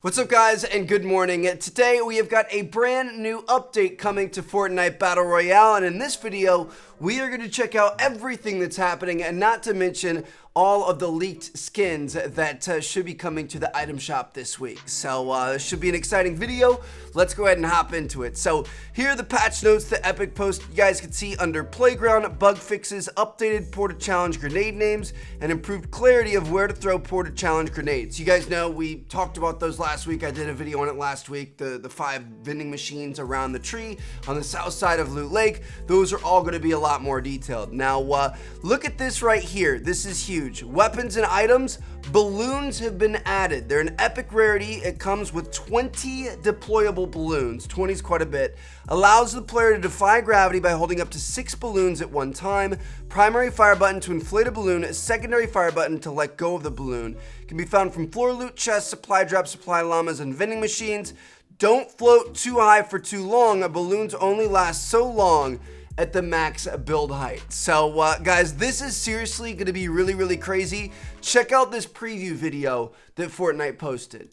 What's up guys and good morning. Today we have got a brand new update coming to Fortnite Battle Royale, and in this video we are going to check out everything that's happening, and not to mention all of the leaked skins that should be coming to the item shop this week. So this should be an exciting video. Let's go ahead and hop into it. So here are the patch notes, the epic post. You guys can see under playground, bug fixes, updated porta challenge grenade names, and improved clarity of where to throw porta challenge grenades. You guys know we talked about those last week. I did a video on it last week. The 5 vending machines around the tree on the south side of Loot Lake. Those are all going to be a lot more detailed. Now look at this right here. This is huge. Weapons and items, balloons have been added. They're an epic rarity. It comes with 20 deployable balloons. 20 is quite a bit. Allows the player to defy gravity by holding up to 6 balloons at one time. Primary fire button to inflate a balloon. Secondary fire button to let go of the balloon. Can be found from floor loot, chests, supply drops, supply llamas, and vending machines. Don't float too high for too long. Balloons only last so long at the max build height. So guys, this is seriously going to be really crazy. Check out this preview video that Fortnite posted.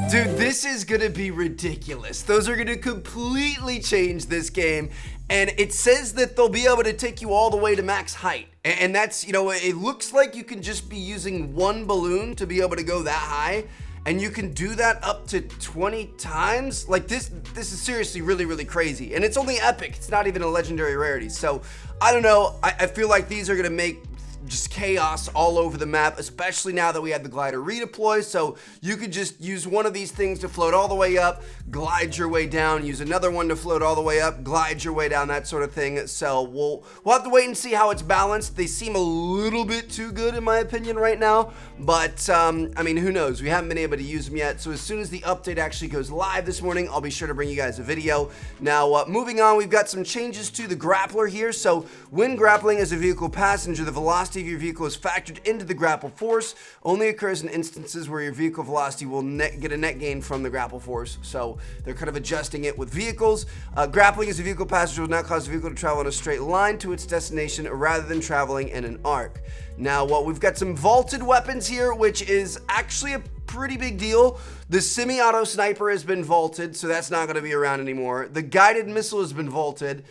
Dude, this is gonna be ridiculous. Those are gonna completely change this game, and it says that they'll be able to take you all the way to max height. And that's, you know, it looks like you can just be using one balloon to be able to go that high, and you can do that up to 20 times. Like this is seriously really crazy, and it's only epic. It's not even a legendary rarity. So I don't know, I feel like these are gonna make just chaos all over the map, especially now that we have the glider redeploy. So you could just use one of these things to float all the way up, glide your way down, use another one to float all the way up, glide your way down, that sort of thing. So we'll have to wait and see how it's balanced. They seem a little bit too good in my opinion right now, but I mean, who knows? We haven't been able to use them yet. So as soon as the update actually goes live this morning, I'll be sure to bring you guys a video. Now moving on, we've got some changes to the grappler here. So when grappling as a vehicle passenger, the velocity of your vehicle is factored into the grapple force. Only occurs in instances where your vehicle velocity will get a net gain from the grapple force. So they're kind of adjusting it with vehicles. Grappling as a vehicle passenger will not cause the vehicle to travel in a straight line to its destination rather than traveling in an arc. Now we've got some vaulted weapons here, which is actually a pretty big deal. The semi-auto sniper has been vaulted, so that's not going to be around anymore. The guided missile has been vaulted.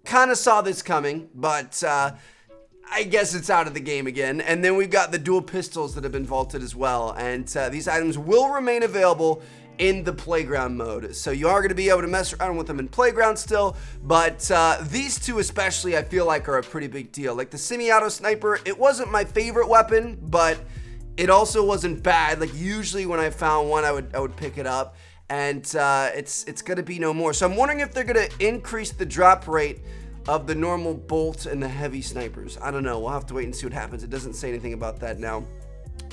Kind of saw this coming, but I guess it's out of the game again. And then we've got the dual pistols that have been vaulted as well. And these items will remain available in the playground mode. So you are going to be able to mess around with them in playground still. But these two especially, I feel like, are a pretty big deal. Like the semi-auto sniper, it wasn't my favorite weapon, but it also wasn't bad. Like usually when I found one, I would pick it up. And it's going to be no more. So I'm wondering if they're going to increase the drop rate of the normal bolt and the heavy snipers. I don't know. We'll have to wait and see what happens. It doesn't say anything about that now.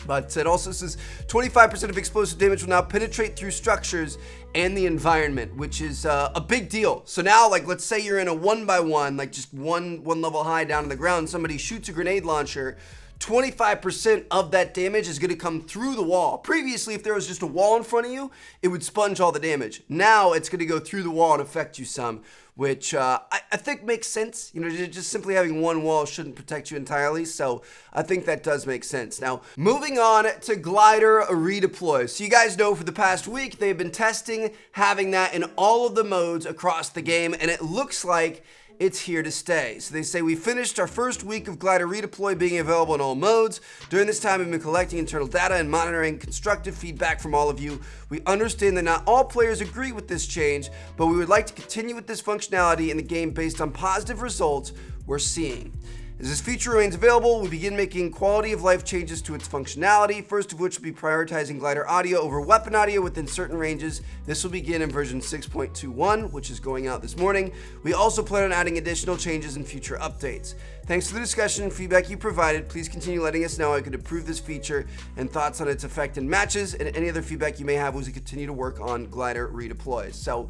But it also says 25% of explosive damage will now penetrate through structures and the environment, which is a big deal. So now, like, let's say you're in a 1x1, like just one level high down on the ground, somebody shoots a grenade launcher, 25% of that damage is going to come through the wall. Previously, if there was just a wall in front of you, it would sponge all the damage. Now it's going to go through the wall and affect you some, which I think makes sense. You know, just simply having one wall shouldn't protect you entirely, so I think that does make sense. Now, moving on to glider redeploy. So you guys know for the past week, they've been testing having that in all of the modes across the game, and it looks like it's here to stay. So they say we finished our first week of glider redeploy being available in all modes. During this time, we've been collecting internal data and monitoring constructive feedback from all of you. We understand that not all players agree with this change, but we would like to continue with this functionality in the game based on positive results we're seeing. As this feature remains available, we begin making quality of life changes to its functionality, first of which will be prioritizing glider audio over weapon audio within certain ranges. This will begin in version 6.21, which is going out this morning. We also plan on adding additional changes in future updates. Thanks for the discussion and feedback you provided. Please continue letting us know how I could improve this feature and thoughts on its effect in matches, and any other feedback you may have as we continue to work on glider redeploy. So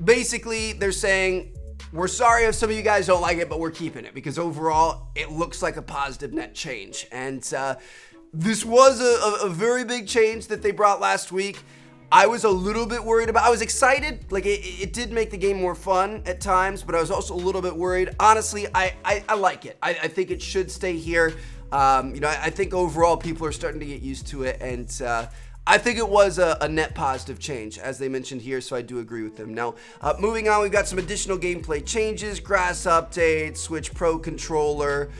basically, they're saying we're sorry if some of you guys don't like it, but we're keeping it because overall it looks like a positive net change. And this was a very big change that they brought last week. I was a little bit worried about, I was excited, like it did make the game more fun at times, but I was also a little bit worried. Honestly, I like it. I think it should stay here. I think overall people are starting to get used to it, and I think it was a net positive change, as they mentioned here, so I do agree with them. Now, moving on, we've got some additional gameplay changes, grass updates, Switch Pro controller,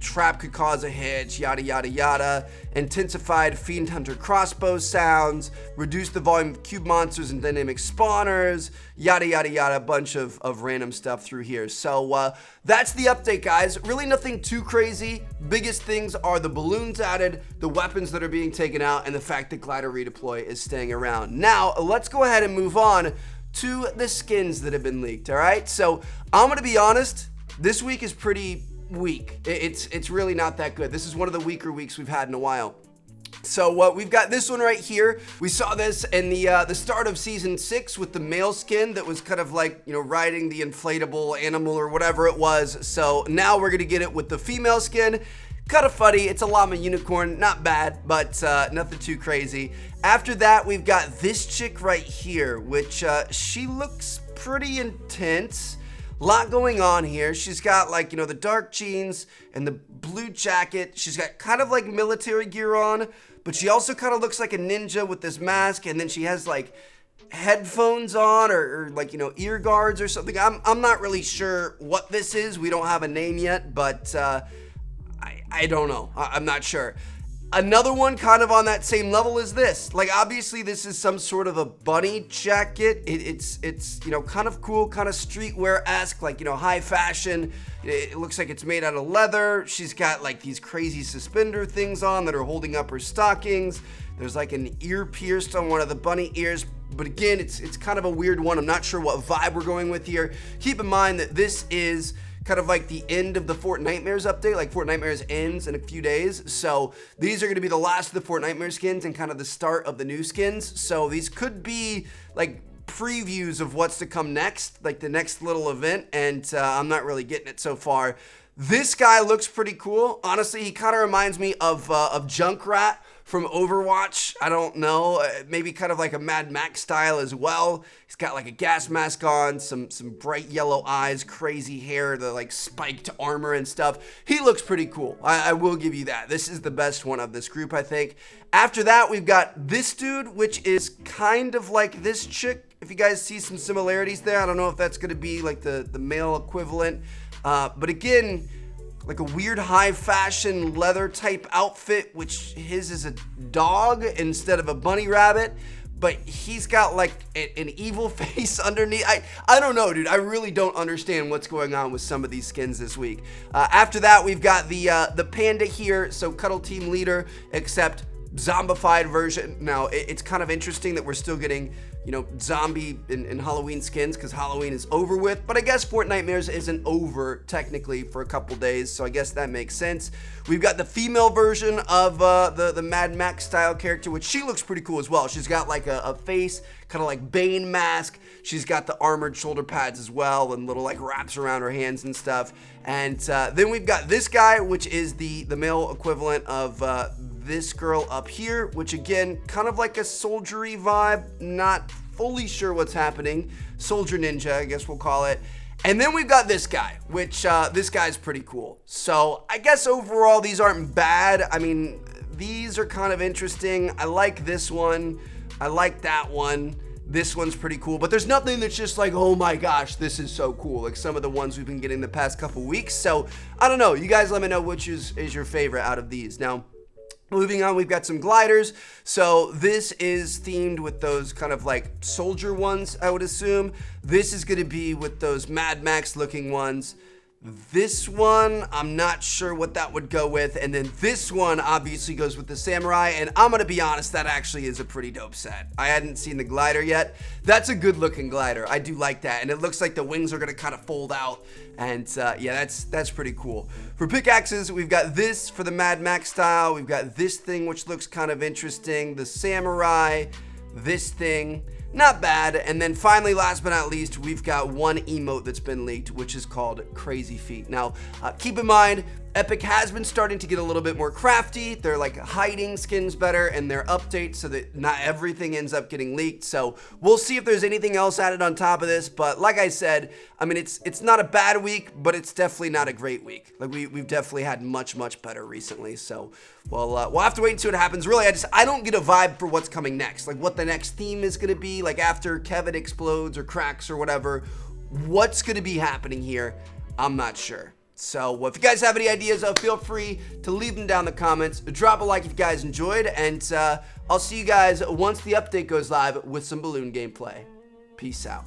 trap could cause a hitch, yada yada yada, intensified Fiend Hunter crossbow sounds, reduce the volume of cube monsters and dynamic spawners, yada yada yada, a bunch of random stuff through here. So that's the update, guys. Really nothing too crazy. Biggest things are the balloons added, the weapons that are being taken out, and the fact that glider redeploy is staying around. Now let's go ahead and move on to the skins that have been leaked. All right, so I'm gonna be honest, this week is pretty weak. It's really not that good. This is one of the weaker weeks we've had in a while. So we've got this one right here. We saw this in the start of season 6 with the male skin that was kind of like, riding the inflatable animal or whatever it was. So now we're gonna get it with the female skin. Kind of funny. It's a llama unicorn, not bad, but nothing too crazy. After that, we've got this chick right here, which she looks pretty intense. Lot going on here. She's got like, the dark jeans and the blue jacket. She's got kind of like military gear on, but she also kind of looks like a ninja with this mask, and then she has like headphones on or like, ear guards or something. I'm not really sure what this is. We don't have a name yet, but I don't know. I'm not sure. Another one kind of on that same level as this. Like, obviously this is some sort of a bunny jacket. It's kind of cool, kind of streetwear-esque, like, high fashion. It looks like it's made out of leather. She's got like these crazy suspender things on that are holding up her stockings. There's like an ear pierced on one of the bunny ears. But again, it's kind of a weird one. I'm not sure what vibe we're going with here. Keep in mind that this is kind of like the end of the Fortnitemares update. Like, Fortnitemares ends in a few days, so these are going to be the last of the Fortnitemares skins and kind of the start of the new skins. So these could be like previews of what's to come next, like the next little event, and I'm not really getting it so far. This guy looks pretty cool. Honestly, he kind of reminds me of Junkrat from Overwatch. I don't know, maybe kind of like a Mad Max style as well. He's got like a gas mask on, some bright yellow eyes, crazy hair, the like spiked armor and stuff. He looks pretty cool. I will give you that. This is the best one of this group, I think. After that, we've got this dude, which is kind of like this chick. If you guys see some similarities there, I don't know if that's going to be like the male equivalent. But again, like a weird high fashion leather type outfit, which his is a dog instead of a bunny rabbit, but he's got like an evil face underneath. I don't know, dude. I really don't understand what's going on with some of these skins this week. After that, we've got the panda here, so Cuddle Team Leader, except zombified version. Now, it's kind of interesting that we're still getting, zombie and Halloween skins because Halloween is over with, but I guess Fortnitemares isn't over technically for a couple days, so I guess that makes sense. We've got the female version of the Mad Max style character, which she looks pretty cool as well. She's got like a face, kind of like Bane mask. She's got the armored shoulder pads as well and little like wraps around her hands and stuff. And then we've got this guy, which is the male equivalent of this girl up here, which again, kind of like a soldiery vibe, not fully sure what's happening. Soldier ninja, I guess we'll call it. And then we've got this guy, which this guy's pretty cool. So I guess overall these aren't bad. I mean, these are kind of interesting. I like this one. I like that one. This one's pretty cool, but there's nothing that's just like, oh my gosh, this is so cool, like some of the ones we've been getting the past couple weeks. So I don't know, you guys let me know which is your favorite out of these. Now, moving on, we've got some gliders. So this is themed with those kind of like soldier ones, I would assume. This is gonna be with those Mad Max looking ones. This one, I'm not sure what that would go with. And then this one obviously goes with the samurai. And I'm gonna be honest, that actually is a pretty dope set. I hadn't seen the glider yet. That's a good looking glider. I do like that. And it looks like the wings are gonna kind of fold out. And yeah, that's pretty cool. For pickaxes, we've got this for the Mad Max style. We've got this thing, which looks kind of interesting. The samurai. this thing. Not bad. And then finally, last but not least, we've got one emote that's been leaked, which is called Crazy Feet. Now, keep in mind, Epic has been starting to get a little bit more crafty. They're like hiding skins better in their updates so that not everything ends up getting leaked. So we'll see if there's anything else added on top of this. But like I said, I mean, it's not a bad week, but it's definitely not a great week. Like we've definitely had much better recently. So we'll have to wait and see what happens. Really, I don't get a vibe for what's coming next. Like what the next theme is going to be. Like after Kevin explodes or cracks or whatever, what's going to be happening here? I'm not sure. So if you guys have any ideas, feel free to leave them down in the comments. Drop a like if you guys enjoyed, and I'll see you guys once the update goes live with some balloon gameplay. Peace out.